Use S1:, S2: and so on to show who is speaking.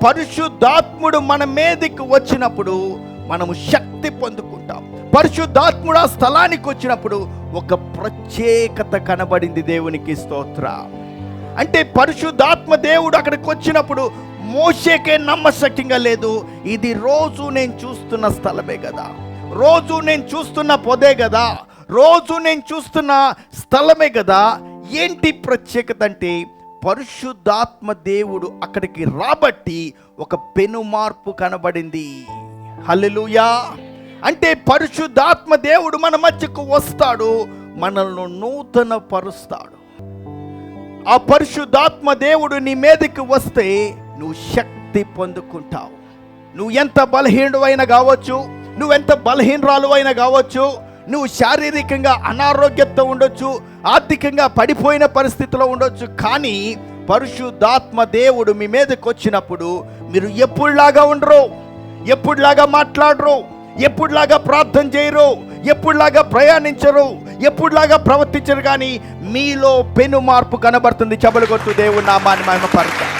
S1: పరిశుద్ధాత్ముడు మన మీదకి వచ్చినప్పుడు మనము శక్తి పొందుకుంటాం. పరిశుద్ధాత్ముడు ఆ స్థలానికి వచ్చినప్పుడు ఒక ప్రత్యేకత కనబడింది. దేవునికి స్తోత్రం. అంటే పరిశుద్ధాత్మ దేవుడు అక్కడికి వచ్చినప్పుడు మోషేకే నమ్మశక్యంగా లేదు. ఇది రోజు నేను చూస్తున్న స్థలమే కదా, రోజు నేను చూస్తున్న పొదే కదా, రోజు నేను చూస్తున్న స్థలమే కదా. ఏంటి ప్రత్యేకత అంటే పరిశుద్ధాత్మ దేవుడు అక్కడికి రాబట్టి ఒక పెను మార్పు కనబడింది. హల్లెలూయా. అంటే పరిశుద్ధాత్మ దేవుడు మన మధ్యకు వస్తాడు, మనల్ని నూతన పరుస్తాడు. ఆ పరిశుద్ధాత్మ దేవుడు నీ మీదకి వస్తే నువ్వు శక్తి పొందుకుంటావు. నువ్వు ఎంత బలహీనుడు అయినా కావచ్చు, నువ్వెంత బలహీనరాలు అయినా కావచ్చు, నువ్వు శారీరకంగా అనారోగ్యంతో ఉండొచ్చు, ఆర్థికంగా పడిపోయిన పరిస్థితిలో ఉండొచ్చు, కానీ పరిశుద్ధాత్మ దేవుడు మీ మీదకి వచ్చినప్పుడు మీరు ఎప్పుడులాగా ఉండరు, ఎప్పుడులాగా మాట్లాడరు, ఎప్పుడులాగా ప్రార్థన చేయరు, ఎప్పుడులాగా ప్రయాణించరు, ఎప్పుడులాగా ప్రవర్తించరు, కానీ మీలో పెను మార్పు కనబడుతుంది. చబలు కొట్టు దేవుని నామాన్ని మహిమపరచాలి.